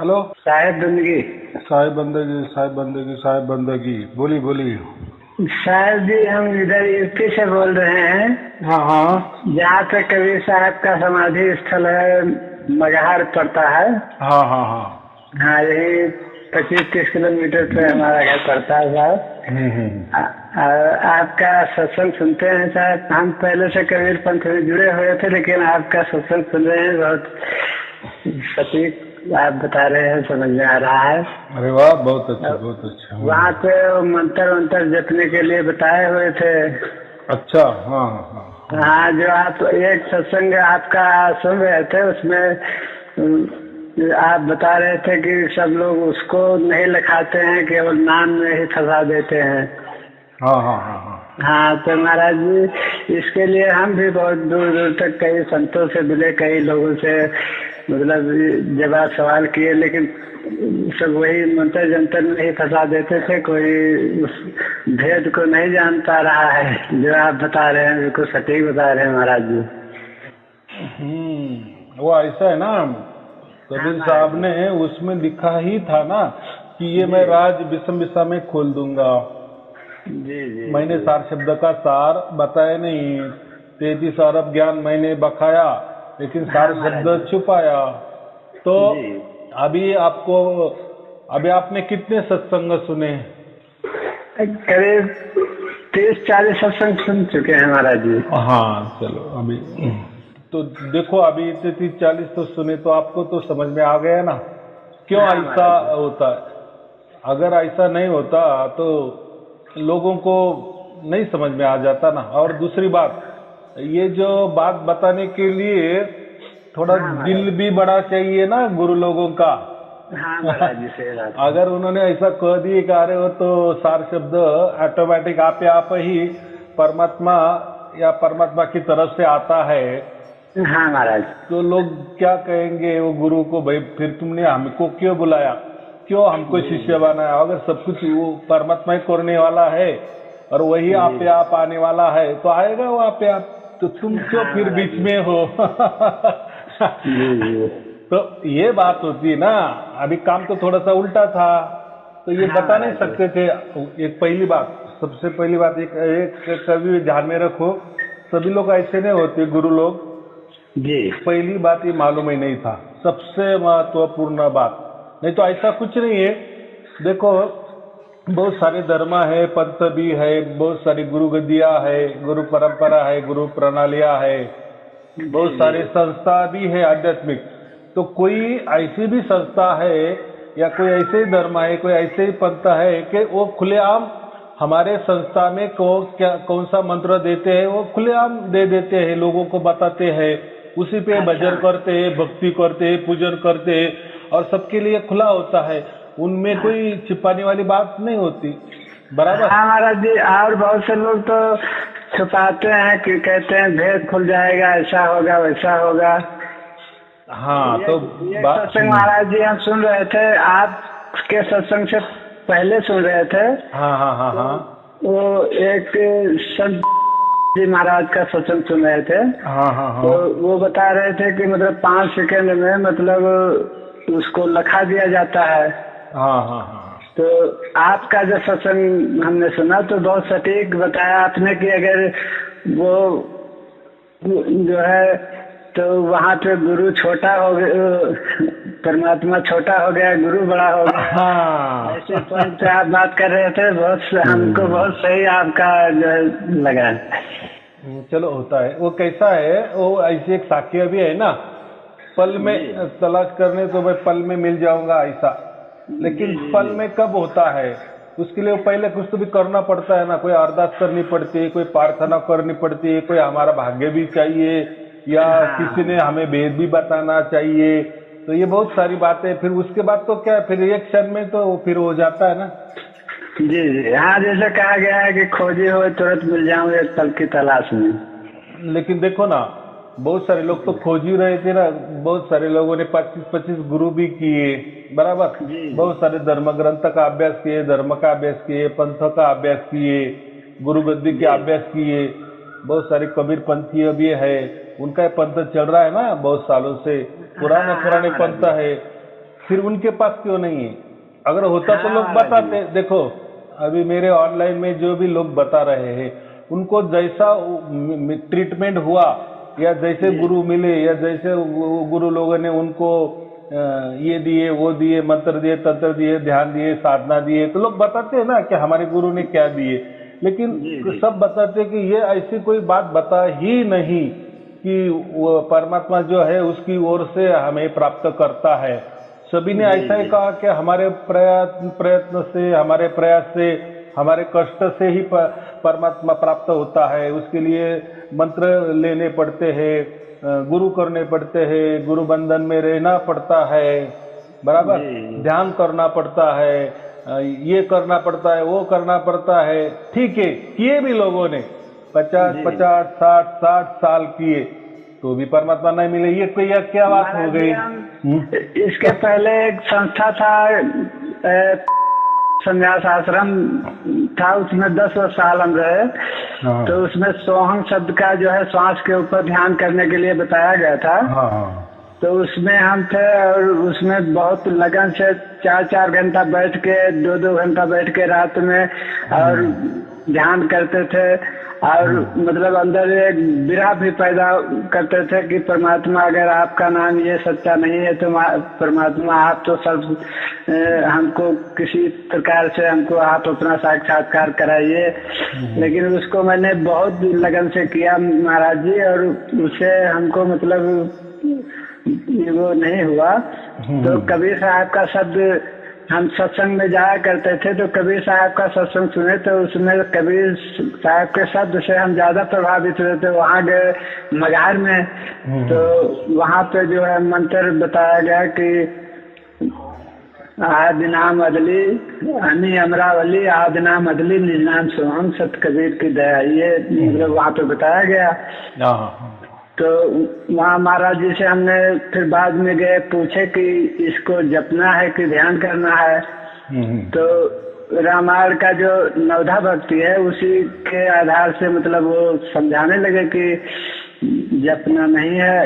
Hello. साहेब बंदगी। साहिब बंदगी, साहिब बंदगी, साहिब बंदगी, बोली बोली। साहेब जी, हम इधर यूपी से बोल रहे हैं। हाँ हाँ जहाँ पे कबीर साहब का समाधि स्थल है, मगहर पड़ता है। हाँ हाँ हाँ। हाँ, यही 25-30 किलोमीटर पे हमारा घर पड़ता है साहब। हम्म। आपका सत्संग सुनते हैं साहब। हम पहले से कबीर पंथ में जुड़े हुए थे, लेकिन आपका सत्संग सुन रहे हैं। बहुत सटीक आप बता रहे हैं, समझ में आ रहा है। अरे वाह, बहुत अच्छा बहुत अच्छा। वहाँ पे मंत्र वंत्र जपने के लिए बताए हुए थे। अच्छा। हाँ हाँ हाँ। हाँ, जो आप एक सत्संग आपका सुन रहे थे, उसमें आप बता रहे थे कि सब लोग उसको नहीं लिखाते हैं, केवल नाम में ही फंसा देते हैं। हाँ हाँ हाँ हाँ। हाँ, तो महाराज जी, इसके लिए हम भी बहुत दूर दूर तक कई संतों से मिले, कई लोगों से मतलब जवाब सवाल किए, लेकिन सब वही मंत्र जंतर में ही फंसा देते थे। कोई उस भेद को नहीं जान पा रहा है। जो आप बता रहे हैं बिल्कुल सटीक बता रहे हैं महाराज जी। वो ऐसा है ना, हाँ कबीर महाराज साहब जी। ने उसमें लिखा ही था ना कि ये मैं जी राज विषम विषा में खोल दूंगा। जी जी मैंने जी सार शब्द का सार बताया नहीं, 33 अरब ज्ञान मैंने बखाया, लेकिन हाँ सार महाराज शब्द जी। छुपाया। तो जी, अभी आपको, अभी आपने कितने सत्संग सुने? करीब 30-40 सत्संग सुन चुके हैं महाराज जी। हाँ चलो, अभी तो देखो, अभी इतने 30-40 तो सुने तो आपको तो समझ में आ गया ना क्यों हाँ ऐसा महाराज जी। होता है। अगर ऐसा नहीं होता तो लोगों को नहीं समझ में आ जाता ना। और दूसरी बात, ये जो बात बताने के लिए थोड़ा हाँ महाराज। दिल भी बड़ा चाहिए ना गुरु लोगों का। हाँ महाराज जी, सही बात है। अगर उन्होंने ऐसा कह दिए कि अरे वो तो सार शब्द ऑटोमेटिक आप ही परमात्मा या परमात्मा की तरफ से आता है, हाँ महाराज। तो लोग क्या कहेंगे वो गुरु को, भाई फिर तुमने हमको क्यों बुलाया, क्यों हमको जी शिष्य बनाया? अगर सब कुछ वो परमात्मा ही करने वाला है और वही जी आप आने वाला है, तो आएगा वो आप, तो तुम क्यों हाँ फिर महाराज बीच जी। में हो? जी जी। तो ये बात होती है ना। अभी काम तो थोड़ा सा उल्टा था, तो ये हाँ बता नहीं महाराज जी। सकते थे। एक पहली बात, सबसे पहली बात, एक कभी ध्यान में रखो, सभी लोग ऐसे नहीं होते गुरु लोग। जी पहली बात ये मालूम ही नहीं था, सबसे महत्वपूर्ण बात। नहीं तो ऐसा कुछ नहीं है। देखो, बहुत सारे धर्म है, पंथ भी है, बहुत सारी गुरु गद्दियां है, गुरु परंपरा है, गुरु प्रणालियां है, जी बहुत जी। सारे संस्था भी है आध्यात्मिक। तो कोई ऐसी भी संस्था है या कोई ऐसे ही धर्म है, कोई ऐसे ही पंथ है कि वो खुलेआम हमारे संस्था में कौन सा मंत्र देते हैं, वो खुलेआम दे देते हैं, लोगों को बताते हैं, उसी पे भजन अच्छा। करते हैं, भक्ति करते हैं, पूजन करते हैं, और सबके लिए खुला होता है। उनमें कोई छिपाने वाली बात नहीं होती। बराबर। हाँ महाराज जी, और बहुत से लोग तो छुपाते हैं कि कहते हैं भेद खुल जाएगा, ऐसा होगा वैसा होगा। हाँ ये तो ये बात। सत्संग महाराज जी हम सुन रहे थे, आपके सत्संग से पहले सुन रहे थे। हाँ हाँ हाँ तो हाँ वो एक संत जी महाराज का सत्संग सुन रहे थे। हाँ हाँ तो हाँ वो बता रहे थे कि मतलब 5 सेकंड में मतलब उसको लिखा दिया जाता है। हाँ हाँ हाँ। तो आपका जो सत्संग हमने सुना तो बहुत सटीक बताया आपने कि अगर वो जो है, तो वहाँ पे गुरु छोटा हो गया, परमात्मा छोटा हो गया, गुरु बड़ा हो गया। हाँ। ऐसे पॉइंट पे आप बात कर रहे थे। हमको बहुत सही आपका जो है लगा। चलो, होता है। वो कैसा है, वो ऐसी एक साक्ष्य भी है ना, पल में जी तलाश करने तो मैं पल में मिल जाऊंगा ऐसा। जी लेकिन जी पल जी। में कब होता है, उसके लिए पहले कुछ तो भी करना पड़ता है ना। कोई अरदास करनी पड़ती है, कोई प्रार्थना करनी पड़ती है, कोई हमारा भाग्य भी चाहिए, या किसी ने हाँ हमें वेद भी बताना चाहिए। तो ये बहुत सारी बातें, फिर उसके बाद तो क्या है, फिर एक क्षण में तो फिर हो जाता है ना। जी जी। हाँ, जैसे कहा गया है कि खोजे हुए तुरंत मिल जाऊं एक पल की तलाश में। लेकिन देखो ना, बहुत सारे लोग तो खोज ही रहे थे ना। बहुत सारे लोगों ने 25-25 गुरु भी किए। बराबर। जी जी। बहुत सारे धर्म ग्रंथ का अभ्यास किए, धर्म का अभ्यास किए, पंथ का अभ्यास किए, गुरु गद्दी के जी अभ्यास किए। बहुत सारे कबीर पंथीय भी है, उनका पंथ चल रहा है ना बहुत सालों से, पुराने हाँ हाँ पुराने महाराज पंथ जी। है। फिर उनके पास क्यों नहीं है? अगर होता तो लोग बताते। देखो अभी मेरे ऑनलाइन में जो भी लोग बता रहे हैं, उनको जैसा ट्रीटमेंट हुआ या जैसे गुरु मिले या जैसे गुरु लोगों ने उनको ये दिए वो दिए, मंत्र दिए, तंत्र दिए, ध्यान दिए, साधना दिए, तो लोग बताते हैं ना कि हमारे गुरु ने क्या दिए। लेकिन सब बताते कि ये ऐसी कोई बात बता ही नहीं कि वो परमात्मा जो है उसकी ओर से हमें प्राप्त करता है। सभी ने ऐसा ही कहा कि हमारे प्रयत्न से, हमारे प्रयास से, हमारे कष्ट से ही परमात्मा प्राप्त होता है। उसके लिए मंत्र लेने पड़ते हैं, गुरु करने पड़ते हैं, गुरु बंधन में रहना पड़ता है, बराबर, ध्यान करना पड़ता है, ये करना पड़ता है, वो करना पड़ता है। ठीक है, किए भी लोगों ने 50-50, 60-60 साल किए तो भी परमात्मा नहीं मिले। ये कोई क्या बात हो गई? इसके पहले एक संस्था था, संन्यास आश्रम था, उसमें 10 साल हम रहे। तो उसमें सोहम शब्द का जो है श्वास के ऊपर ध्यान करने के लिए बताया गया था। तो उसमें हम थे और उसमें बहुत लगन से 4-4 घंटा बैठ के, 2-2 घंटा बैठ के रात में और ध्यान करते थे। और मतलब अंदर एक विरह भी पैदा करते थे कि परमात्मा अगर आपका नाम ये सच्चा नहीं है तो परमात्मा आप तो सब हमको किसी प्रकार से हमको आप अपना साक्षात्कार कराइए। लेकिन उसको मैंने बहुत लगन से किया महाराज जी, और उससे हमको मतलब वो नहीं हुआ। तो कबीर साहब का शब्द, हम सत्संग में जाया करते थे तो कबीर साहब का सत्संग सुने तो उसमें कबीर साहब के शब्द से हम ज्यादा प्रभावित हुए थे। वहाँ गए मजार में, तो वहाँ पे जो है मंत्र बताया गया कि आदि नाम अदली हनी अमरावली, आदि नाम अदली निज नाम सोहम सत कबीर की दया, ये मतलब वहाँ पे बताया गया। तो वहाँ महाराज जी से हमने फिर बाद में गए, पूछे कि इसको जपना है कि ध्यान करना है। तो रामायण का जो नवधा भक्ति है उसी के आधार से मतलब वो समझाने लगे कि जपना नहीं है,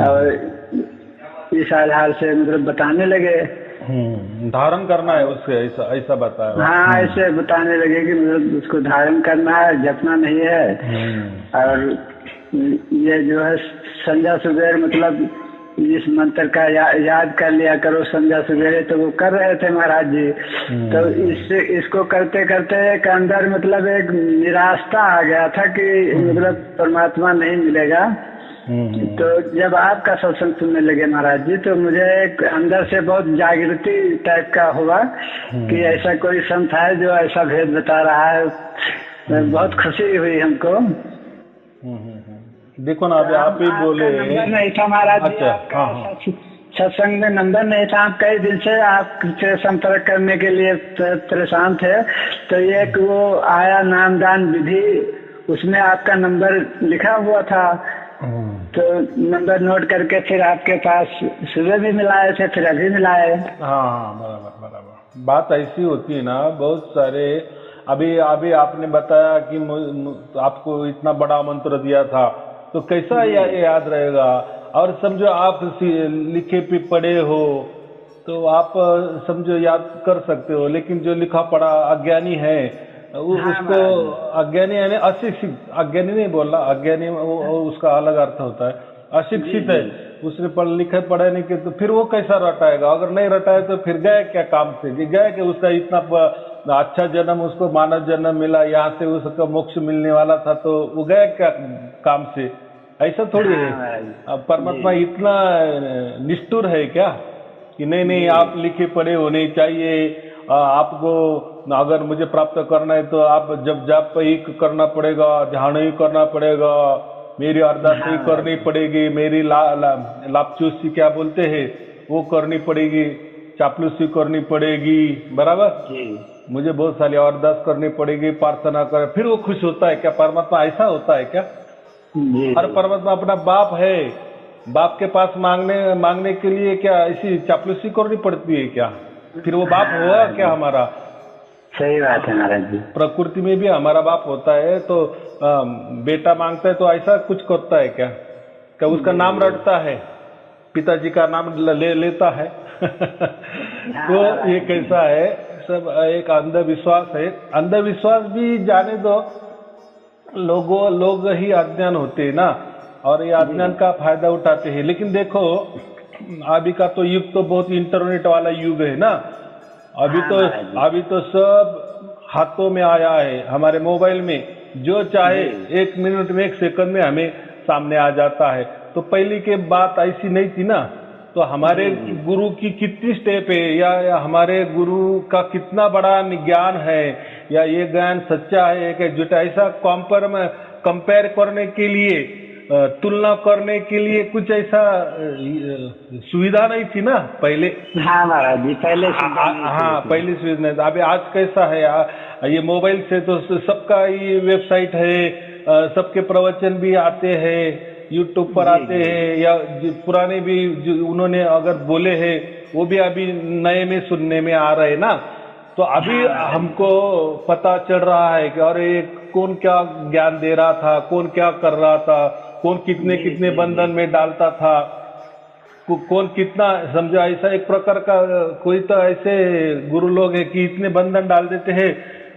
और इस आधार से मतलब बताने लगे धारण करना है उससे, ऐसा बताया। हाँ, ऐसे बताने लगे कि मतलब उसको धारण करना है, जपना नहीं है। और ये जो है संध्या सुबेर मतलब इस मंत्र का याद कर लिया करो संध्या सुबेरे, तो वो कर रहे थे महाराज जी। तो इसको करते करते एक अंदर मतलब एक निराशा आ गया था कि मतलब परमात्मा नहीं मिलेगा। तो जब आपका सत्संग सुनने लगे महाराज जी, तो मुझे एक अंदर से बहुत जागृति टाइप का हुआ कि ऐसा कोई संत है जो ऐसा भेद बता रहा है। बहुत खुशी हुई हमको। देखो ना, अभी आप ही बोले नंबर नहीं था महाराज जी, सत्संग में नंबर नहीं था। आप कई दिन से आपसे संपर्क करने के लिए परेशान थे। तो एक वो आया नामदान विधि, उसमें आपका नंबर लिखा हुआ था। तो नंबर नोट करके फिर आपके पास सुबह भी मिलाए थे, फिर अभी मिलाए। हाँ, बराबर। बात ऐसी होती है ना, बहुत सारे अभी आपने बताया कि आपको इतना बड़ा मंत्र दिया था तो कैसा याद रहेगा। और समझो आप लिखे पे पढ़े हो तो आप समझो याद कर सकते हो, लेकिन जो लिखा पढ़ा अज्ञानी है उसको अज्ञानी यानी अशिक्षित, अज्ञानी नहीं बोलना, अज्ञानी उसका अलग अर्थ होता है। अशिक्षित है, उसने लिखे पढ़े नहीं कि, तो फिर वो कैसा रटाएगा? अगर नहीं रटाए तो फिर गए क्या काम से? गए कि उसका इतना अच्छा जन्म, उसको मानव जन्म मिला, यहाँ से उसका मोक्ष मिलने वाला था, तो वो गए क्या काम से? ऐसा थोड़ी है। परमात्मा इतना निष्ठुर है क्या कि नहीं आप लिखे पढ़े होने चाहिए, आपको अगर मुझे प्राप्त करना है तो आप जब जाप ही करना पड़ेगा, ध्यान ही करना पड़ेगा, मेरी अरदास ही करनी पड़ेगी, मेरी लापचूसी क्या बोलते हैं वो करनी पड़ेगी, चापलूसी करनी पड़ेगी, बराबर। मुझे बहुत सारी अरदास करनी पड़ेगी, प्रार्थना कर, फिर वो खुश होता है क्या? परमात्मा ऐसा होता है क्या? और परमात्मा अपना बाप है, बाप के पास मांगने के लिए क्या ऐसी चापलूसी करनी पड़ती है क्या? फिर वो बाप हुआ क्या हमारा? सही बात है महाराज जी। प्रकृति में भी हमारा बाप होता है, तो बेटा मांगता है तो ऐसा कुछ करता है क्या? उसका नाम रटता है, पिताजी का नाम लेता है तो ये कैसा है, सब एक अंधविश्वास है। अंधविश्वास भी जाने दो, लोग ही अज्ञान होते हैं ना, और ये अज्ञान का फायदा उठाते हैं। लेकिन देखो अभी का तो युग तो बहुत इंटरनेट वाला युग है ना, अभी तो सब हाथों में आया है, हमारे मोबाइल में जो चाहे 1 मिनट में 1 सेकंड में हमें सामने आ जाता है। तो पहले की बात ऐसी नहीं थी ना, तो हमारे गुरु की कितनी स्टेप है, या हमारे गुरु का कितना बड़ा ज्ञान है, या ये ज्ञान सच्चा है कि झूठा, ऐसा कंपेयर करने के लिए, तुलना करने के लिए कुछ ऐसा सुविधा नहीं थी ना पहले। हाँ महाराज जी, पहले हाँ पहले सुविधा नहीं था। अभी आज कैसा है, ये मोबाइल से तो सबका ये वेबसाइट है, सबके प्रवचन भी आते हैं, यूट्यूब पर आते हैं, या पुराने भी जो उन्होंने अगर बोले हैं वो भी अभी नए में सुनने में आ रहे हैं ना। तो अभी हमको पता चल रहा है कि अरे कौन क्या ज्ञान दे रहा था, कौन क्या कर रहा था, कौन कितने कितने बंधन में डालता था, कौन कितना समझा। ऐसा एक प्रकार का कोई तो ऐसे गुरु लोग हैं कि इतने बंधन डाल देते हैं,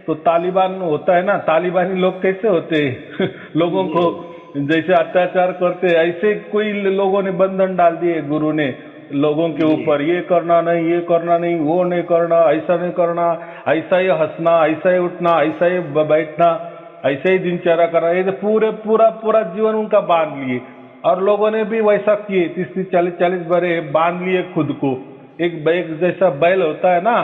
तो तालिबान होता है ना, तालिबानी लोग कैसे होते हैं लोगों को जैसे अत्याचार करते, ऐसे कोई लोगों ने बंधन डाल दिए गुरु ने लोगों के ऊपर, ये करना नहीं, ये करना नहीं, वो नहीं करना, ऐसा नहीं करना, ऐसा ही हंसना, ऐसा ही उठना, ऐसा ही बैठना, ऐसे ही दिनचर्या करना, ये पूरा जीवन उनका बांध लिए। और लोगों ने भी वैसा किए, 30-40 बड़े बांध लिए खुद को, एक जैसा बैल होता है ना,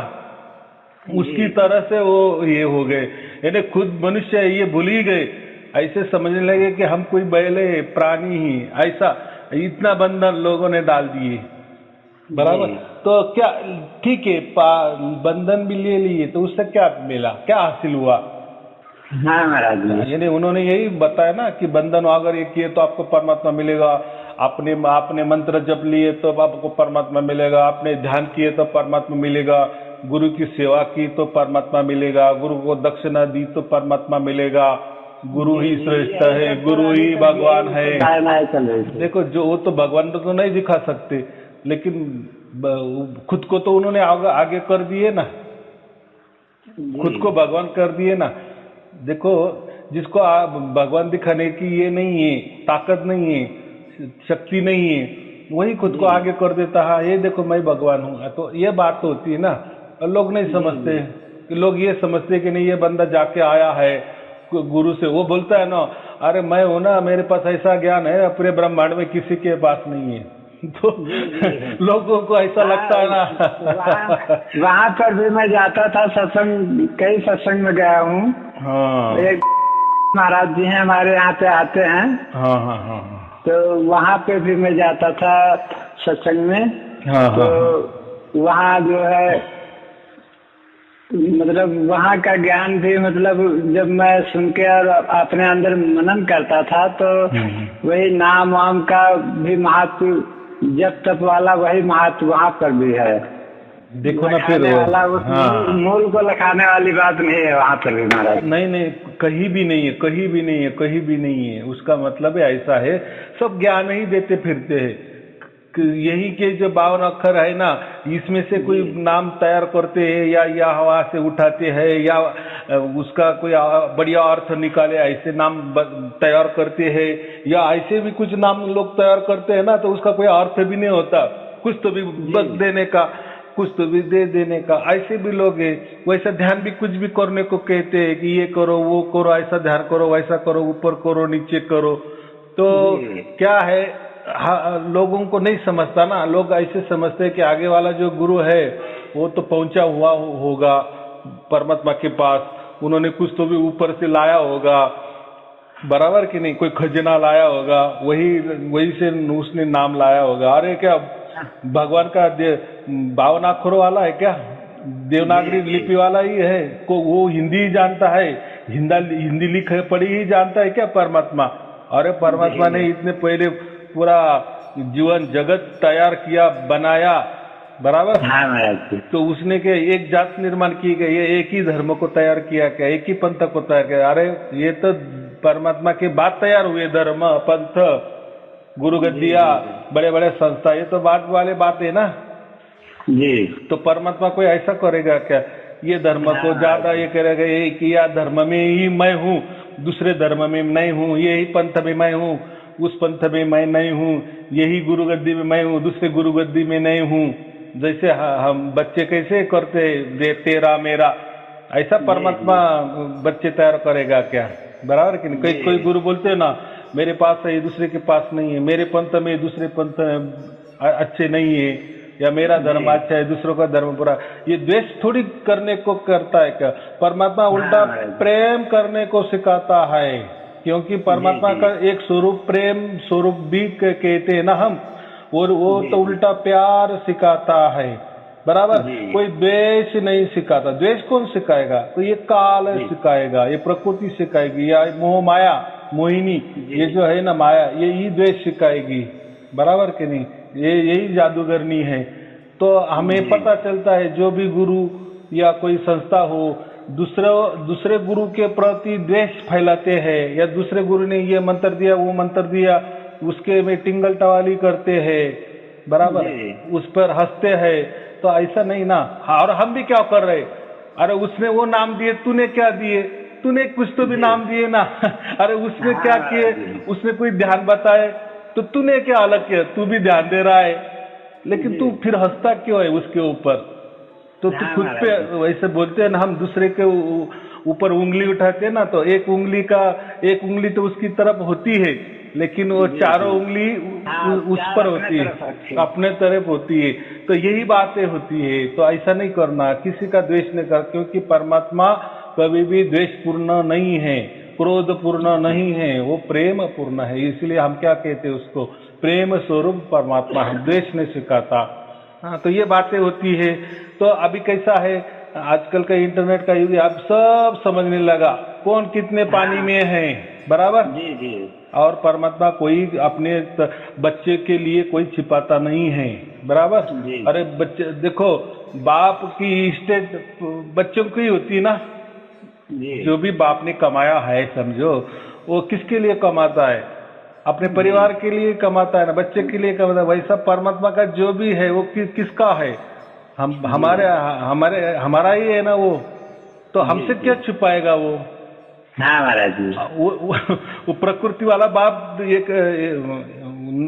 उसकी तरह से वो ये हो गए, यानी खुद मनुष्य है ये भूल ही गए, ऐसे समझने लगे कि हम कोई बैल है, प्राणी ही, ऐसा इतना बंधन लोगों ने डाल दिए। बराबर, तो क्या ठीक है, बंधन भी ले लिए, तो उससे क्या मिला, क्या हासिल हुआ? हाँ महाराज, यानी उन्होंने यही बताया ना कि बंधन अगर ये किए तो आपको परमात्मा मिलेगा, आपने मंत्र जप लिए तो आपको परमात्मा मिलेगा, आपने ध्यान किए तो परमात्मा मिलेगा, गुरु की सेवा की तो परमात्मा मिलेगा, गुरु को दक्षिणा दी तो परमात्मा मिलेगा, गुरु ही श्रेष्ठ है, गुरु ही भगवान है। देखो जो वो तो भगवान तो नहीं दिखा सकते, लेकिन खुद को तो उन्होंने आगे कर दिए ना, खुद को भगवान कर दिए ना। देखो जिसको भगवान दिखाने की ये नहीं है, ताकत नहीं है, शक्ति नहीं है, वही खुद को आगे कर देता है, ये देखो मैं भगवान हूँ। तो ये बात तो होती है ना, और लोग नहीं समझते कि लोग ये समझते कि नहीं ये बंदा जाके आया है गुरु से, वो बोलता है ना अरे मैं हूं ना, मेरे पास ऐसा ज्ञान है पूरे ब्रह्मांड में किसी के पास नहीं है। तो लोगों को ऐसा लगता है ना। वहाँ पर भी मैं जाता था सत्संग, कई सत्संग में गया हूँ। हाँ, एक महाराज जी हैं हमारे यहाँ पे आते हैं। हाँ हाँ हाँ, तो वहाँ पे भी मैं जाता था सत्संग में। हाँ, तो वहाँ जो है मतलब वहाँ का ज्ञान भी मतलब जब मैं सुन के और अपने अंदर मनन करता था तो वही नाम वाम का भी महत्व, जप तप वाला वही महत्व वहाँ पर भी है। देखो ना फिर हाँ। मूल को लखाने वाली बात नहीं है वहाँ पर भी महाराज। नहीं, कहीं भी नहीं है, कहीं भी नहीं है, कहीं भी नहीं है। उसका मतलब है ऐसा है, सब ज्ञान ही देते फिरते हैं। यही के जो 52 अक्षर है ना, इसमें से कोई नाम तैयार करते हैं या हवा से उठाते हैं, या उसका कोई बढ़िया अर्थ निकाले ऐसे नाम तैयार करते हैं, या ऐसे भी कुछ नाम लोग तैयार करते हैं ना, तो उसका कोई अर्थ भी नहीं होता, कुछ तो भी बस देने का, कुछ तो भी दे देने का। ऐसे भी लोग हैं, वैसा ध्यान भी कुछ भी करने को कहते हैं कि ये करो वो करो, ऐसा ध्यान करो, वैसा करो, ऊपर करो नीचे करो। तो क्या है, लोगों को नहीं समझता ना, लोग ऐसे समझते हैं कि आगे वाला जो गुरु है वो तो पहुंचा हुआ होगा परमात्मा के पास, उन्होंने कुछ तो भी ऊपर से लाया होगा, बराबर कि नहीं, कोई खजाना लाया होगा, वही से उसने नाम लाया होगा। अरे क्या भगवान का 52 अक्षरों वाला है क्या, देवनागरी लिपि वाला ही है को, वो हिंदी ही जानता है, हिंदी लिख पढ़ी ही जानता है क्या परमात्मा? अरे परमात्मा ने इतने पहले पूरा जीवन जगत तैयार किया, बनाया, बराबर। हाँ, तो उसने के एक जात निर्माण की गई, ये एक ही धर्म को तैयार किया क्या, एक ही पंथ को तैयार किया। अरे ये तो परमात्मा के बाद तैयार हुए धर्म, पंथ, गुरु गद्दिया, बड़े बड़े संस्था, ये तो बाद वाले बात है ना। जी तो परमात्मा कोई ऐसा करेगा क्या? ये धर्म को ज्यादा ये करेगा ये कि या धर्म में ही मैं हूँ, दूसरे धर्म में नहीं हूँ, यही पंथ में मैं हूँ, उस पंथ में मैं नहीं हूँ, यही गुरु गद्दी में मैं हूँ, दूसरे गुरु गद्दी में नहीं हूँ। जैसे हम बच्चे कैसे करते तेरा मेरा, ऐसा परमात्मा बच्चे तैयार करेगा क्या? बराबर कि नहीं? कोई गुरु बोलते हैं ना मेरे पास है दूसरे के पास नहीं है, मेरे पंथ में दूसरे पंथ अच्छे नहीं है, या मेरा धर्म अच्छा है दूसरों का धर्म बुरा। ये द्वेष थोड़ी करने को करता है क्या? परमात्मा उल्टा प्रेम करने को सिखाता है, क्योंकि परमात्मा का एक स्वरूप प्रेम स्वरूप भी कहते हैं ना हम, और वो तो उल्टा प्यार सिखाता है। बराबर, कोई द्वेष नहीं सिखाता। द्वेष कौन सिखाएगा? तो ये काल सिखाएगा, ये प्रकृति सिखाएगी, या मोह माया मोहिनी ये जो है ना माया, यही द्वेष सिखाएगी। बराबर कि नहीं? ये यही जादूगरनी है। तो हमें पता चलता है जो भी गुरु या कोई संस्था हो दूसरे गुरु के प्रति द्वेष फैलाते हैं, या दूसरे गुरु ने ये मंत्र दिया वो मंत्र दिया उसके में टिंगल टवाली करते हैं, बराबर, उस पर हंसते हैं, तो ऐसा नहीं ना। और हम भी क्या कर रहे? अरे उसने वो नाम दिए, तूने क्या दिए? तूने कुछ तो भी नाम दिए ना। अरे उसने क्या किए? उसने कोई ध्यान बताए, तो तूने क्या अलग किया? तू भी ध्यान दे रहा है, लेकिन तू फिर हंसता क्यों है उसके ऊपर? तो तू खुद पे वैसे बोलते हैं ना, हम दूसरे के ऊपर उंगली उठाते हैं ना, तो एक उंगली तो उसकी तरफ होती है, लेकिन वो चारों उंगली उस पर होती है, अपने तरफ होती है। तो यही बातें होती है। तो ऐसा नहीं करना, किसी का द्वेष नहीं कर, क्योंकि परमात्मा कभी भी द्वेषपूर्ण नहीं है, क्रोधपूर्ण नहीं है, वो प्रेम पूर्ण है। इसलिए हम क्या कहते हैं उसको, प्रेम स्वरूप परमात्मा, हम द्वेष नहीं सिखाता। हाँ, तो ये बातें होती है। तो अभी कैसा है, आजकल का इंटरनेट का युग, अब सब समझने लगा कौन कितने पानी में है। बराबर जी। और परमात्मा कोई अपने बच्चे के लिए कोई छिपाता नहीं है। बराबर। अरे बच्चे देखो, बाप की स्टेट बच्चों की होती है ना, जो भी बाप ने कमाया है समझो, वो किसके लिए कमाता है? अपने परिवार के लिए कमाता है ना, बच्चे के लिए कमाता है। वैसा परमात्मा का जो भी है वो किसका है? हमारा ही है ना वो, तो हमसे क्या छुपाएगा वो? हाँ महाराज जी। वो प्रकृति वाला बाप एक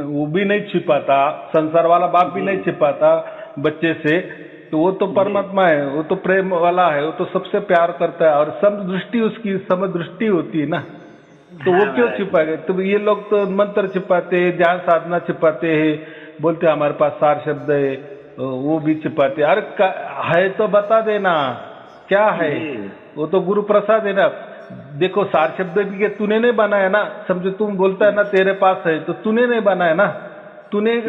वो भी नहीं छिपाता, संसार वाला बाप भी नहीं छिपाता बच्चे से। तो वो तो परमात्मा है, वो तो प्रेम वाला है, वो तो सबसे प्यार करता है, और समदृष्टि उसकी समदृष्टि होती है ना, तो वो क्यों छिपाएगा? तो ये लोग तो मंत्र छिपाते हैं, ध्यान साधना छिपाते हैं, बोलते हमारे पास सार शब्द है, वो भी छिपाते। अरे है तो बता देना क्या है, वो तो गुरु प्रसाद है ना। देखो सार शब्द भी तूने नहीं बनाया ना, समझो तुम बोलता है ना तेरे पास है, तो तूने नहीं बनाया ना, तूने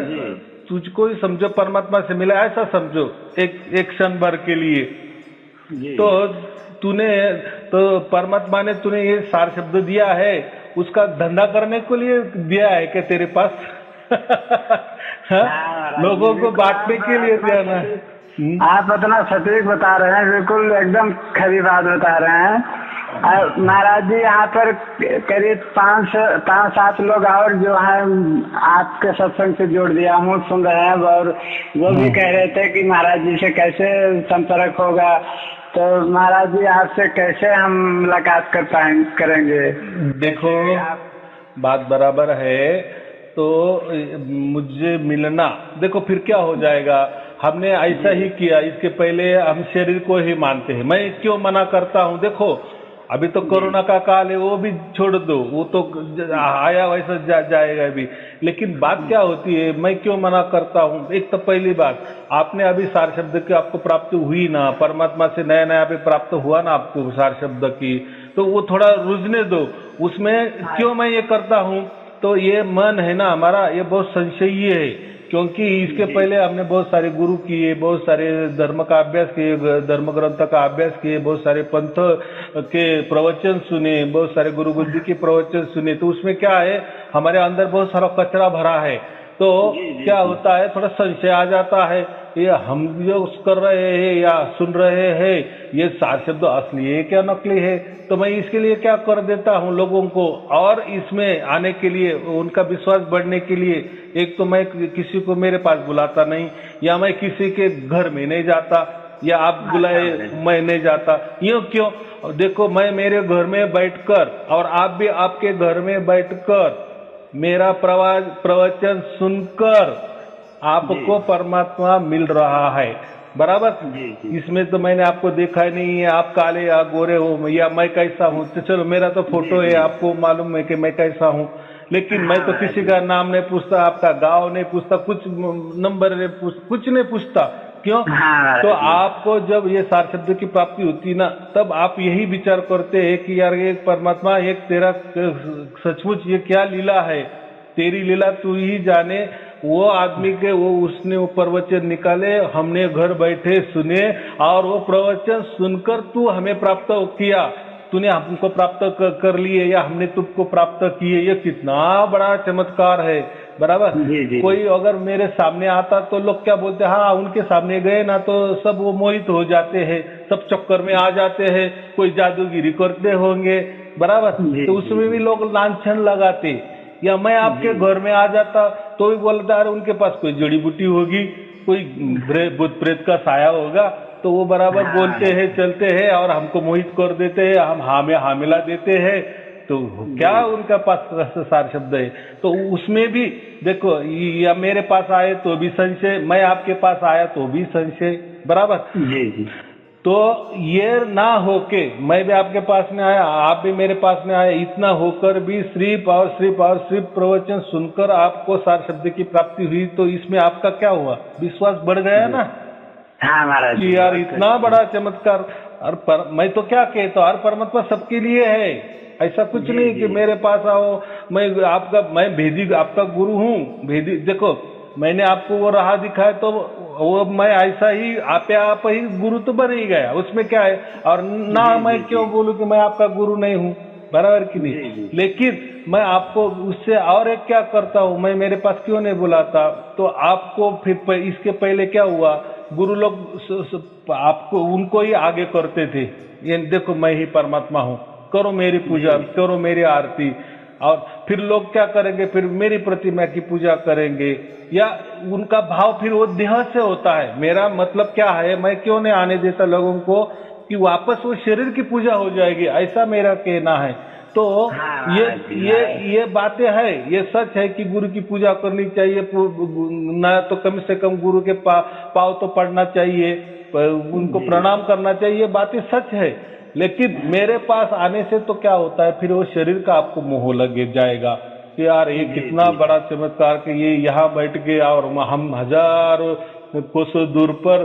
तुझको ही समझो परमात्मा से मिला, ऐसा समझो एक क्षण भर के लिए। तो तूने तो परमात्मा ने तूने ये सार शब्द दिया है, उसका धंधा करने के लिए दिया है क्या तेरे पास? लोगों को बांटने के लिए दिया ना। आप इतना सटीक बता रहे हैं, बिल्कुल एकदम खरी बात बता रहे हैं महाराज जी। यहाँ पर करीब 5-7 लोग और जो है आपके सत्संग से जोड़ दिया हूँ, सुन रहे हैं, और वो भी कह रहे थे कि महाराज जी से कैसे संपर्क होगा। तो महाराज जी आपसे कैसे हम मुलाकात करेंगे? देखो बात बराबर है, तो मुझे मिलना, देखो फिर क्या हो जाएगा, हमने ऐसा ही किया। इसके पहले हम शरीर को ही मानते हैं, मैं क्यों मना करता हूँ? देखो अभी तो कोरोना का काल है, वो भी छोड़ दो, वो तो आया वैसा जाएगा भी। लेकिन बात क्या होती है, मैं क्यों मना करता हूँ? एक तो पहली बात, आपने अभी सार शब्द की आपको प्राप्ति हुई ना, परमात्मा से नया नया अभी प्राप्त हुआ ना आपको सार शब्द की, तो वो थोड़ा रुझने दो उसमें। क्यों मैं ये करता हूँ? तो ये मन है ना हमारा, ये बहुत संशयी है, क्योंकि इसके पहले हमने बहुत सारे गुरु किए, बहुत सारे धर्म का अभ्यास किए, धर्म ग्रंथ का अभ्यास किए, बहुत सारे पंथ के प्रवचन सुने, बहुत सारे गुरु बुद्धि के प्रवचन सुने। तो उसमें क्या है, हमारे अंदर बहुत सारा कचरा भरा है। तो क्या होता है, थोड़ा संशय आ जाता है, ये हम जो कर रहे हैं या सुन रहे हैं, ये सार शब्द असली है क्या नकली है? तो मैं इसके लिए क्या कर देता हूँ लोगों को, और इसमें आने के लिए, उनका विश्वास बढ़ने के लिए एक तो मैं किसी को मेरे पास बुलाता नहीं, या मैं किसी के घर में नहीं जाता, या आप बुलाए मैं नहीं जाता। यूँ क्यों? देखो, मैं मेरे घर में बैठकर और आप भी आपके घर में बैठकर मेरा प्रवचन सुनकर आपको परमात्मा मिल रहा है, बराबर। इसमें तो मैंने आपको देखा ही नहीं है, आप काले या गोरे हो या मैं कैसा हूँ। तो चलो, मेरा तो फोटो है, आपको मालूम है कि मैं कैसा हूँ, लेकिन मैं तो किसी का नाम नहीं पूछता, आपका गांव नहीं पूछता, कुछ नंबर नहीं पूछता, कुछ नहीं पूछता। क्यों? तो आपको जब ये सार शब्द की प्राप्ति होती ना, तब आप यही विचार करते हैं कि यार ये परमात्मा, एक तेरा सचमुच ये क्या लीला है, तेरी लीला तू ही जाने। वो आदमी के उसने वो प्रवचन निकाले, हमने घर बैठे सुने, और वो प्रवचन सुनकर तू हमें प्राप्त किया, तूने हमको प्राप्त कर लिए या हमने तुमको प्राप्त किए। ये कितना बड़ा चमत्कार है, बराबर। कोई अगर मेरे सामने आता तो लोग क्या बोलते हैं, हाँ उनके सामने गए ना तो सब वो मोहित हो जाते हैं, सब चक्कर में आ जाते हैं, कोई जादूगिरी करते होंगे, बराबर। तो उसमें भी लोग लांछन लगाते। या मैं आपके घर में आ जाता तो भी बोलता है उनके पास कोई जड़ी बूटी होगी, कोई भूत प्रेत का साया होगा, तो वो बराबर बोलते हैं, चलते हैं और हमको मोहित कर देते हैं, हम हाँ मिला देते हैं। तो क्या उनका पास सार शब्द है? तो उसमें भी देखो, या मेरे पास आए तो भी संशय, मैं आपके पास आया तो भी संशय, बराबर। तो ये ना होके मैं भी आपके पास में आया, आप भी मेरे पास में आए, इतना होकर भी सिर्फ प्रवचन सुनकर आपको सार शब्द की प्राप्ति हुई, तो इसमें आपका क्या हुआ? विश्वास बढ़ गया ना। हाँ महाराज, कि यार इतना बड़ा चमत्कार। और मैं तो क्या कहता हूँ, हर परमात्मा सबके लिए है, ऐसा कुछ नहीं कि मेरे पास आओ, मैं भेदी आपका गुरु हूँ, भेदी। देखो, मैंने आपको वो राह दिखाया तो वो मैं ऐसा ही आप ही गुरु तो बन ही गया, उसमें क्या है। और ना मैं क्यों बोलूं कि मैं आपका गुरु नहीं हूँ, बराबर कि नहीं। लेकिन मैं आपको उससे और एक क्या करता हूँ, मैं मेरे पास क्यों नहीं बुलाता? तो आपको फिर इसके पहले क्या हुआ, गुरु लोग आपको उनको ही आगे करते थे, ये देखो मैं ही परमात्मा हूँ, करो मेरी पूजा, करो मेरी आरती। और फिर लोग क्या करेंगे, फिर मेरी प्रतिमा की पूजा करेंगे, या उनका भाव फिर वो देह से होता है। मेरा मतलब क्या है, मैं क्यों नहीं आने देता लोगों को कि वापस वो शरीर की पूजा हो जाएगी, ऐसा मेरा कहना है। तो ये बातें है, ये सच है कि गुरु की पूजा करनी चाहिए, ना तो कम से कम गुरु के पाँव तो पड़ना चाहिए, उनको प्रणाम करना चाहिए, बातें सच है। लेकिन मेरे पास आने से तो क्या होता है, फिर वो शरीर का आपको मोह लग जाएगा कि यार ये कितना बड़ा चमत्कार कि ये यहाँ बैठ गया और हम हजारों कोसों दूर पर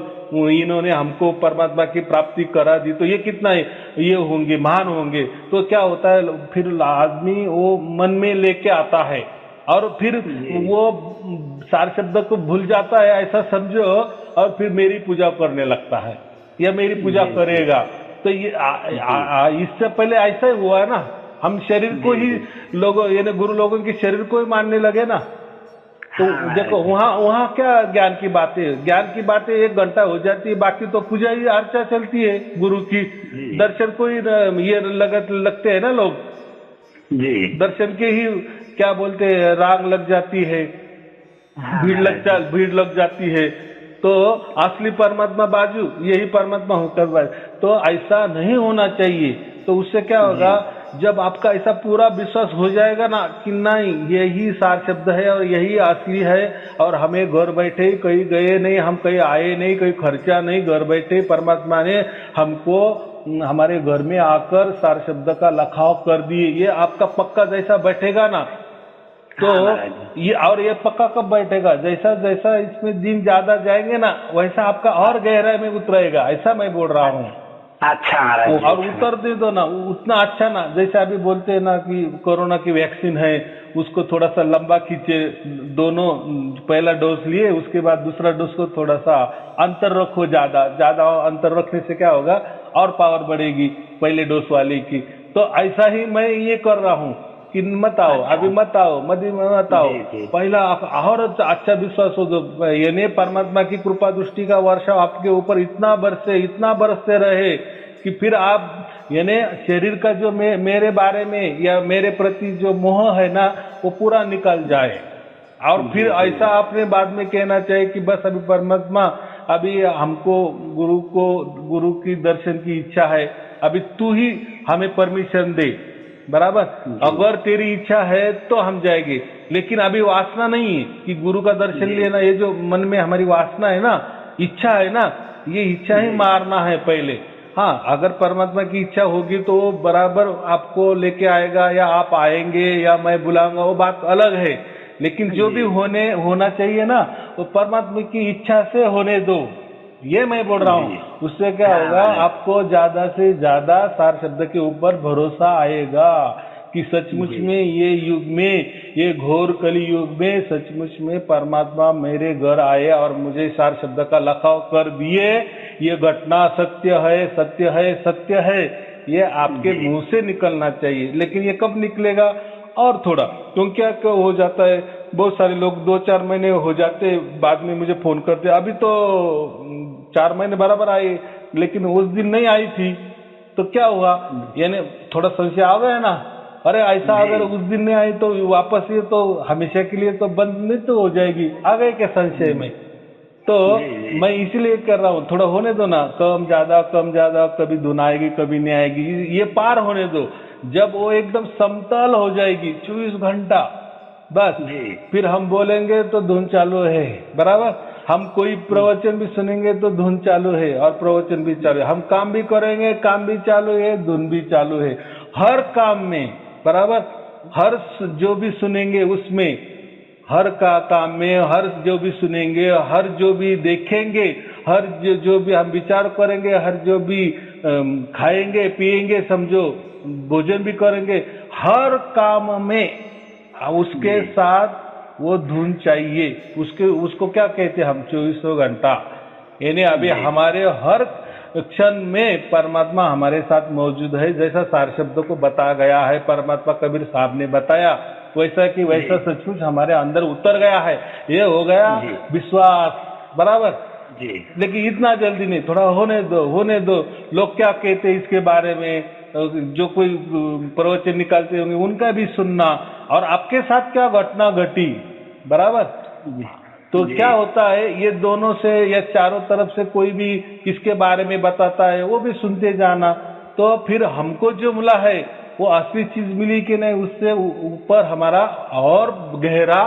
इन्होंने हमको परमात्मा की प्राप्ति करा दी, तो ये कितना ये होंगे, महान होंगे। तो क्या होता है, फिर आदमी वो मन में लेके आता है और फिर वो सार शब्द को भूल जाता है, ऐसा समझो, और फिर मेरी पूजा करने लगता है या मेरी पूजा करेगा। तो ये इससे पहले ऐसा ही हुआ है ना, हम शरीर को ही लोगों यानी गुरु लोगों के शरीर को ही मानने लगे ना। तो देखो वहाँ क्या ज्ञान की बातें, एक घंटा हो जाती है, बाकी तो पूजा ही अर्चा चलती है गुरु की। दर्शन को ही ये लगते हैं ना लोग, दर्शन के ही क्या बोलते हैं, राग लग जाती है, भीड़ लग जाती है। तो असली परमात्मा बाजू, यही परमात्मा होकर, तो ऐसा नहीं होना चाहिए। तो उससे क्या होगा, जब आपका ऐसा पूरा विश्वास हो जाएगा ना कि नहीं यही सार शब्द है और यही असली है, और हमें घर बैठे कहीं गए नहीं, हम कहीं आए नहीं, कोई खर्चा नहीं, घर बैठे परमात्मा ने हमको हमारे घर में आकर सार शब्द का लखाव कर दिए, ये आपका पक्का जैसा बैठेगा ना, तो ये पक्का कब बैठेगा, जैसा जैसा इसमें दिन ज्यादा जाएंगे ना, वैसा आपका और गहराई में उतरेगा, ऐसा मैं बोल रहा हूँ। अच्छा, और उतर दे दो ना, उतना अच्छा ना, जैसे अभी बोलते हैं ना कि कोरोना की वैक्सीन है, उसको थोड़ा सा लंबा खींचे, दोनों पहला डोज लिए, उसके बाद दूसरा डोज को थोड़ा सा अंतर रखो, ज्यादा अंतर रखने से क्या होगा, और पावर बढ़ेगी पहले डोज वाले की। तो ऐसा ही मैं ये कर रहा हूँ कि मत आओ, अभी मत आओ, मत आओ, पहला और अच्छा विश्वास हो, यानी परमात्मा की कृपा दृष्टि का वर्षा आपके ऊपर इतना बरसते रहे कि फिर आप यानी शरीर का जो मेरे बारे में या मेरे प्रति जो मोह है ना, वो पूरा निकल जाए। और फिर ऐसा आपने बाद में कहना चाहिए कि बस अभी परमात्मा, अभी हमको गुरु की दर्शन की इच्छा है, अभी तू ही हमें परमिशन दे, बराबर। अगर तेरी इच्छा है तो हम जाएंगे, लेकिन अभी वासना नहीं है कि गुरु का दर्शन लेना। ये जो मन में हमारी वासना है ना, इच्छा है ना, ये इच्छा ही मारना है पहले। हाँ, अगर परमात्मा की इच्छा होगी तो वो बराबर आपको लेके आएगा, या आप आएंगे या मैं बुलाऊंगा, वो बात अलग है। लेकिन जो भी होना चाहिए ना, वो परमात्मा की इच्छा से होने दो, ये मैं बोल रहा हूँ। उससे क्या होगा, आपको ज्यादा से ज्यादा सार शब्द के ऊपर भरोसा आएगा कि सचमुच में ये युग में, ये घोर कली युग में सचमुच में परमात्मा मेरे घर आए और मुझे सार शब्द का लखाव कर दिए। ये घटना सत्य है, सत्य है, सत्य है, ये आपके मुंह से निकलना चाहिए। लेकिन ये कब निकलेगा? और थोड़ा, क्योंकि क्या हो जाता है, बहुत सारे लोग 2-4 महीने हो जाते, बाद में मुझे फोन करते, अभी तो 4 महीने बराबर आए, लेकिन उस दिन नहीं आई थी, तो क्या हुआ? यानी थोड़ा संशय आ गया ना, अरे ऐसा अगर उस दिन नहीं आई तो वापस ये तो हमेशा के लिए तो बंद नहीं तो हो जाएगी, आ गए क्या संशय में? तो मैं इसलिए कर रहा हूँ, थोड़ा होने दो ना, कम ज्यादा, कभी धुन आएगी कभी नहीं आएगी, ये पार होने दो। जब वो एकदम समतल हो जाएगी 24 घंटा, बस फिर हम बोलेंगे तो धुन चालू है, बराबर। हम कोई प्रवचन भी सुनेंगे तो धुन चालू है और प्रवचन भी चालू है। हम काम भी करेंगे, काम भी चालू है, धुन भी चालू है, हर काम में, बराबर। हर जो भी सुनेंगे उसमें, हर काम में, हर जो भी सुनेंगे, हर जो भी देखेंगे, हर जो भी हम विचार करेंगे, हर जो भी खाएंगे पिएंगे, समझो भोजन भी करेंगे, हर काम में उसके साथ वो धुन चाहिए। उसको क्या कहते हैं हम? 24 घंटा। यानी अभी हमारे हर क्षण में परमात्मा हमारे साथ मौजूद है। जैसा सार शब्दों को बताया गया है, परमात्मा कबीर साहब ने बताया, वैसा कि वैसा सचमुच हमारे अंदर उतर गया है। ये हो गया विश्वास, बराबर जी। लेकिन इतना जल्दी नहीं, थोड़ा होने दो। लोग क्या कहते हैं इसके बारे में, जो कोई प्रवचन निकालते होंगे उनका भी सुनना, और आपके साथ क्या घटना घटी, बराबर। तो क्या होता है, ये दोनों से या चारों तरफ से कोई भी किसके बारे में बताता है, वो भी सुनते जाना। तो फिर हमको जो मिला है वो असली चीज मिली कि नहीं, उससे ऊपर हमारा और गहरा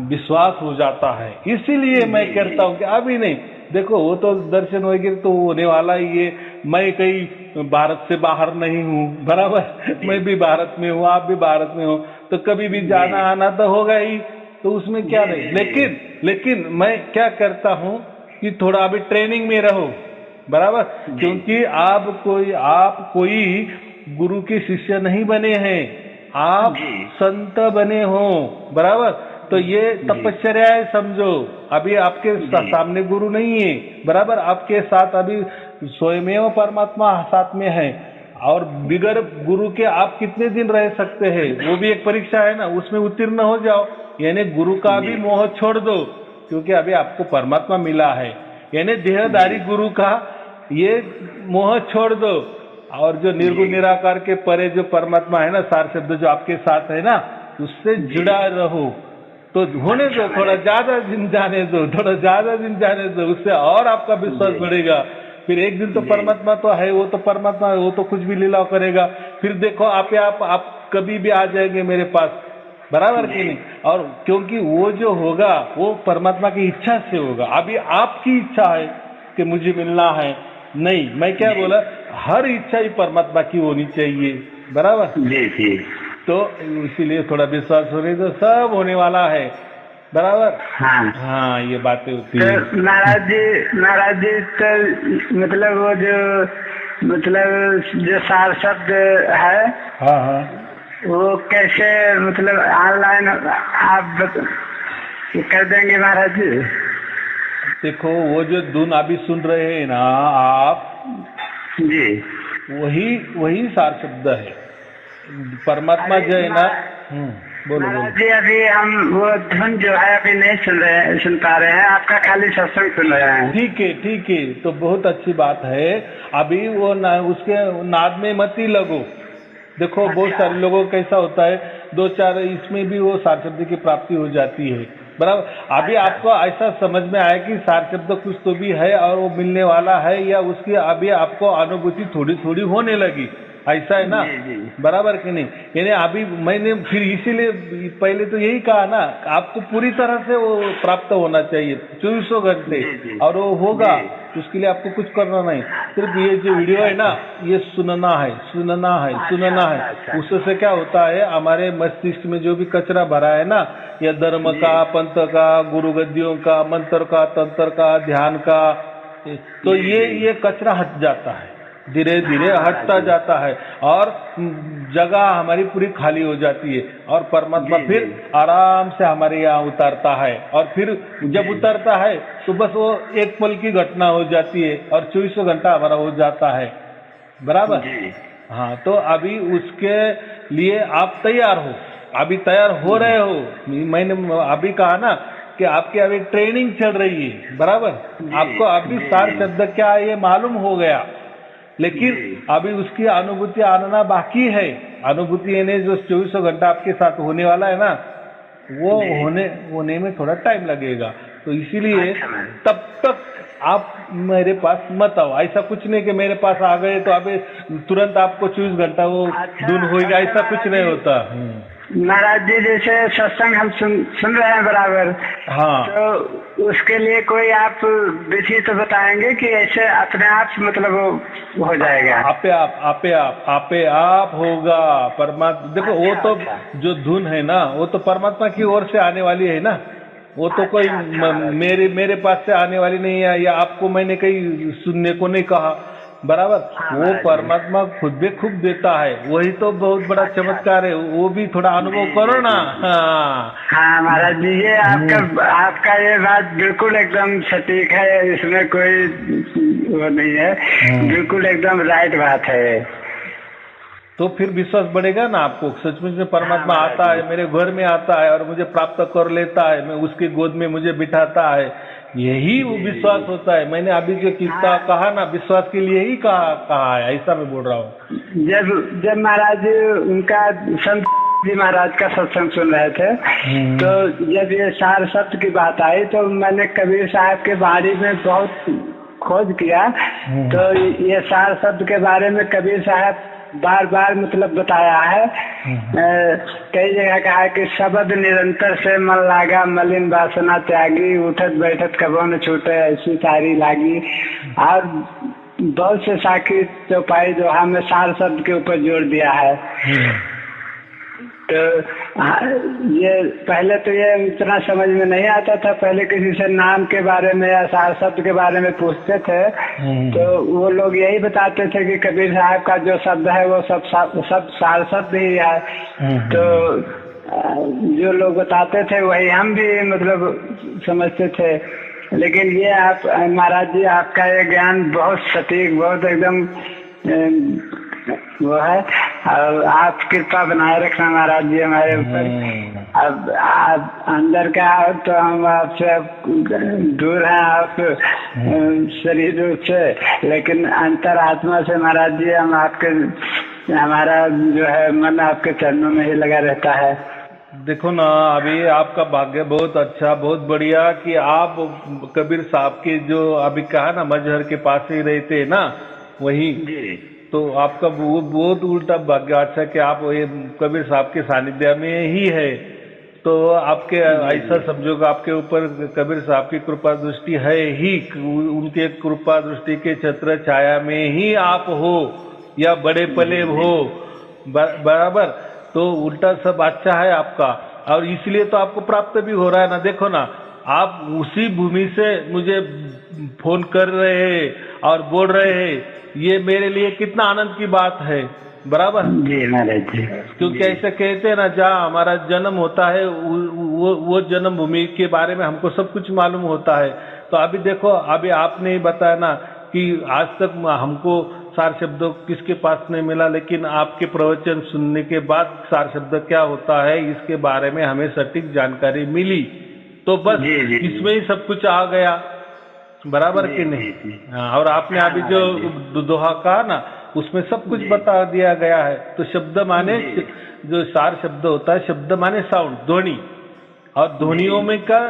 विश्वास हो जाता है। इसीलिए मैं कहता हूँ कि अभी नहीं, देखो वो तो दर्शन वगैरह तो होने वाला ही है। मैं कहीं भारत से बाहर नहीं हूँ, बराबर। मैं भी भारत में हूँ, आप भी भारत में हो, तो कभी भी जाना आना तो होगा ही, तो उसमें क्या नहीं। लेकिन मैं क्या करता हूँ कि थोड़ा अभी ट्रेनिंग में रहो, बराबर। क्योंकि आप कोई गुरु के शिष्य नहीं बने हैं, आप संत बने हो, बराबर। तो ये तपश्चर्या है, समझो। अभी आपके सामने गुरु नहीं है, बराबर। आपके साथ अभी स्वयं परमात्मा साथ में है, और बिगर गुरु के आप कितने दिन रह सकते हैं? वो भी एक परीक्षा है ना, उसमें उत्तीर्ण हो जाओ। यानी गुरु का भी मोह छोड़ दो, क्योंकि अभी आपको परमात्मा मिला है। यानी देहधारी गुरु का ये मोह छोड़ दो, और जो निर्गुण निराकार के परे जो परमात्मा है ना, सार शब्द जो आपके साथ है ना, उससे जुड़ा रहो। तो होने दो, थोड़ा ज्यादा दिन जाने दो, उससे और आपका विश्वास बढ़ेगा। फिर एक दिन तो परमात्मा तो है, वो तो परमात्मा है, वो तो कुछ भी लीला करेगा। फिर देखो आप कभी भी आ जाएंगे मेरे पास, बराबर कि नहीं? और क्योंकि वो जो होगा वो परमात्मा की इच्छा से होगा। अभी आपकी इच्छा है कि मुझे मिलना है, नहीं, मैं क्या बोला, हर इच्छा ही परमात्मा की होनी चाहिए, बराबर जी। तो इसीलिए थोड़ा विश्वास होने दो, सब होने वाला है, बराबर। हाँ, ये बातें होती है। तो महाराज जी तो मतलब वो जो सार शब्द है, हाँ, वो कैसे, मतलब ऑनलाइन आप कर देंगे महाराज जी? देखो, वो जो धुन अभी सुन रहे हैं ना आप जी, वही सार शब्द है। परमात्मा जो है ना, बोलो जी। अभी हम वो धुन जो है अभी नहीं सुन पा रहे हैं, आपका खाली सत्संग सुन रहे हैं। ठीक है, तो बहुत अच्छी बात है। अभी वो उसके नाद में मत ही लगो। देखो, बहुत सारे लोगों को कैसा होता है, 2-4 इसमें भी वो सार शब्द की प्राप्ति हो जाती है, बराबर। अभी आपको ऐसा समझ में आया कि सार शब्द कुछ तो भी है और वो मिलने वाला है, या उसकी अभी आपको अनुभूति थोड़ी थोड़ी होने लगी, ऐसा है ना? जी जी बराबर कि नहीं? यानी अभी मैंने फिर इसीलिए पहले तो यही कहा ना, आपको पूरी तरह से वो प्राप्त होना चाहिए 24 घंटे, जी जी और वो होगा। जी। उसके लिए आपको कुछ करना नहीं, सिर्फ ये जो वीडियो है ना, ये सुनना है, सुनना है, सुनना है। अच्छा। उससे क्या होता है, हमारे मस्तिष्क में जो भी कचरा भरा है ना, या धर्म का, पंथ का, गुरु गद्दियों का, मंत्र का, तंत्र का, ध्यान का, तो ये कचरा हट जाता है, धीरे धीरे हटता जाता है, और जगह हमारी पूरी खाली हो जाती है, और परमात्मा फिर आराम से हमारे यहाँ उतरता है। और फिर जब उतरता है तो बस वो एक पल की घटना हो जाती है, और 24 घंटा हमारा हो जाता है, बराबर। जी हाँ, तो अभी उसके लिए आप तैयार हो, अभी तैयार हो रहे हो। मैंने अभी कहा ना कि आपकी अभी ट्रेनिंग चल रही है, बराबर। आपको अभी सार शब्द क्या है ये मालूम हो गया, लेकिन अभी उसकी अनुभूति आना बाकी है। अनुभूति यानी जो 24 घंटा आपके साथ होने वाला है ना, वो होने में थोड़ा टाइम लगेगा। तो इसीलिए तब तक आप मेरे पास मत आओ। ऐसा कुछ नहीं कि मेरे पास आ गए तो अभी तुरंत आपको 24 घंटा वो दूर होगा, ऐसा कुछ नहीं होता। महाराज जी, जैसे सत्संग हम सुन रहे हैं बराबर, हाँ, तो उसके लिए कोई आप विधि तो बताएंगे कि ऐसे अपने आप मतलब हो जाएगा? आपे आप होगा परमात्मा। देखो वो तो जो धुन है ना, वो तो परमात्मा की ओर से आने वाली है ना, वो तो कोई मेरे पास से आने वाली नहीं है, या आपको मैंने कहीं सुनने को नहीं कहा, बराबर। वो परमात्मा खुद भी खूब देता है, वही तो बहुत बड़ा चमत्कार है। वो भी थोड़ा अनुभव करो ना। हाँ महाराज जी, ये आपका ये बात बिल्कुल एकदम सटीक है, इसमें कोई वो नहीं है, बिल्कुल एकदम राइट बात है। तो फिर विश्वास बढ़ेगा ना आपको, सचमुच में परमात्मा आता है, मेरे घर में आता है और मुझे प्राप्त कर लेता है, मैं उसकी गोद में मुझे बिठाता है, यही वो विश्वास होता है। मैंने अभी जो किस्सा कहा ना, विश्वास के लिए ही कहा है, ऐसा मैं बोल रहा हूँ। जब महाराज उनका संत जी महाराज का सत्संग सुन रहे थे, तो जब ये सार सत्य की बात आई, तो मैंने कबीर साहब के बारे में बहुत खोज किया। तो ये सार सत्य के बारे में कबीर साहब बार बार मतलब बताया है, कई जगह कहा है कि शब्द निरंतर से मन लागा, मलिन वासना त्यागी, उठत बैठत कबो न छूटे, ऐसी सारी लागी। और बहुत से साखी चौपाई दोहा में सार शब्द के ऊपर जोर दिया है। तो ये पहले तो ये इतना समझ में नहीं आता था, पहले किसी से नाम के बारे में या सार शब्द के बारे में पूछते थे, तो वो लोग यही बताते थे कि कबीर साहब का जो शब्द है वो सब सार शब्द ही है। तो जो लोग बताते थे वही हम भी मतलब समझते थे। लेकिन ये आप महाराज जी, आपका ये ज्ञान बहुत सटीक, बहुत एकदम वो है, और आप कृपा बनाए रखना महाराज जी हमारे ऊपर। अब आप अंदर का तो हम आपसे दूर हैं, आप शरीर रूप से, लेकिन अंतर आत्मा से महाराज जी हम आपके, हमारा जो है मन आपके चरणों में ही लगा रहता है। देखो ना, अभी आपका भाग्य बहुत अच्छा, बहुत बढ़िया कि आप कबीर साहब के जो अभी कहा ना मजहर के पास ही रहते ना, वही तो आपका बहुत उल्टा भाग्य अच्छा कि आप ये कबीर साहब के सानिध्य में ही है। तो आपके ऐसा समझो कि आपके ऊपर कबीर साहब की कृपा दृष्टि है ही, उनके कृपा दृष्टि के छत्र छाया में ही आप हो, या बड़े पले हो, बराबर। तो उल्टा सब अच्छा है आपका, और इसलिए तो आपको प्राप्त भी हो रहा है ना। देखो ना, आप उसी भूमि से मुझे फोन कर रहे हैं और बोल रहे हैं, ये मेरे लिए कितना आनंद की बात है, बराबर जी महाराज जी। क्योंकि ऐसे कहते हैं ना, जहाँ हमारा जन्म होता है वो जन्म भूमि के बारे में हमको सब कुछ मालूम होता है। तो अभी देखो, अभी आपने ही बताया ना कि आज तक हमको सार शब्द किसके पास नहीं मिला, लेकिन आपके प्रवचन सुनने के बाद सार शब्द क्या होता है इसके बारे में हमें सटीक जानकारी मिली। तो बस इसमें ही सब कुछ आ गया, बराबर कि नहीं? और आपने अभी जो दोहा कहा ना, उसमें सब कुछ बता दिया गया है। तो शब्द माने, जो सार शब्द होता है, शब्द माने साउंड, ध्वनि, और ध्वनियों में क्या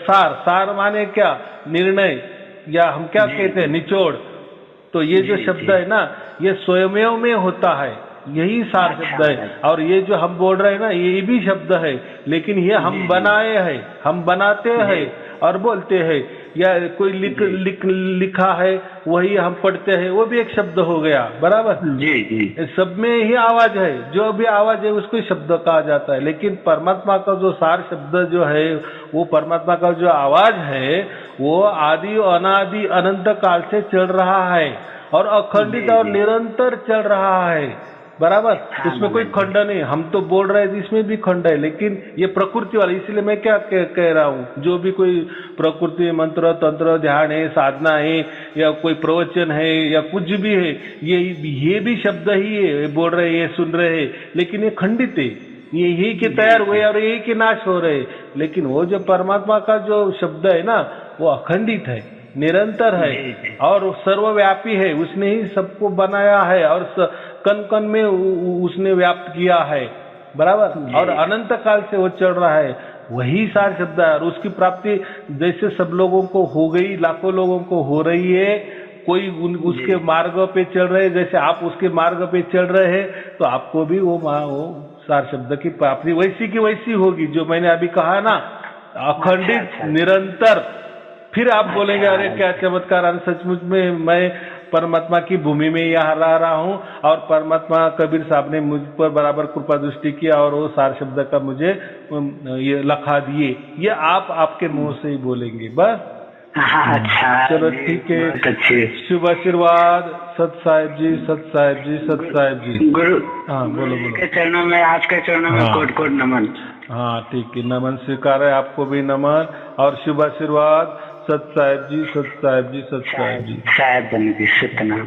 सार, सार माने क्या, निर्णय, या हम क्या कहते हैं, निचोड़। तो ये जो शब्द है ना, ये स्वयमेव में होता है, यही सार शब्द है। और ये जो हम बोल रहे हैं ना, ये भी शब्द है, लेकिन ये हम बनाए हैं, हम बनाते हैं और बोलते हैं, या कोई लिखा है वही हम पढ़ते हैं, वो भी एक शब्द हो गया, बराबर। जी सब में ही आवाज है, जो भी आवाज है उसको शब्द कहा जाता है। लेकिन परमात्मा का जो सार शब्द जो है, वो परमात्मा का जो आवाज है, वो आदि अनादि अनंत काल से चल रहा है और अखंडित और निरंतर चल रहा है, बराबर। इसमें कोई खंड नहीं। हम तो बोल रहे हैं इसमें भी खंड है, लेकिन ये प्रकृति वाला, इसलिए मैं क्या कह रहा हूँ, जो भी कोई प्रकृति मंत्र तंत्र ध्यान है, साधना है, या कोई प्रवचन है, या कुछ भी है, ये भी शब्द ही है, बोल रहे हैं, ये सुन रहे हैं, लेकिन ये खंडित है, ये यही के तैयार हुए और यही के नाश हो रहे। लेकिन वो जो परमात्मा का जो शब्द है ना, वो अखंडित है, निरंतर है और सर्वव्यापी है। उसने ही सबको बनाया है और कण कण में उसने व्याप्त किया है, बराबर। और अनंत काल से वो चल रहा है, वही सार शब्द है। और उसकी प्राप्ति जैसे सब लोगों को हो गई, लाखों लोगों को हो रही है, कोई उसके मार्ग पे चल रहे, जैसे आप उसके मार्ग पे चल रहे हैं, तो आपको भी वो सार शब्द की प्राप्ति वैसी की वैसी होगी, जो मैंने अभी कहा ना, अखंडित निरंतर। फिर आप बोलेंगे, अरे क्या चमत्कार, सचमुच में मैं परमात्मा की भूमि में यहाँ रहा हूँ और परमात्मा कबीर साहब ने मुझ पर बराबर कृपा दृष्टि किया और वो सार शब्द का मुझे ये लखा दिए। ये आप आपके मुंह से ही बोलेंगे, बस। अच्छा, चलो ठीक है, शुभ आशीर्वाद। सत साहिब जी, सत साहिब जी, सत साहिब जी। गुरु, हाँ बोलो बोलो। के चरणों में, आपके चरणों में कोट कोट नमन। हाँ ठीक है, नमन स्वीकार है, आपको भी नमन और शुभ आशीर्वाद। सत साहिब जी, सत साहिब जी, सत साहिब जी। साहिब बन की सतना।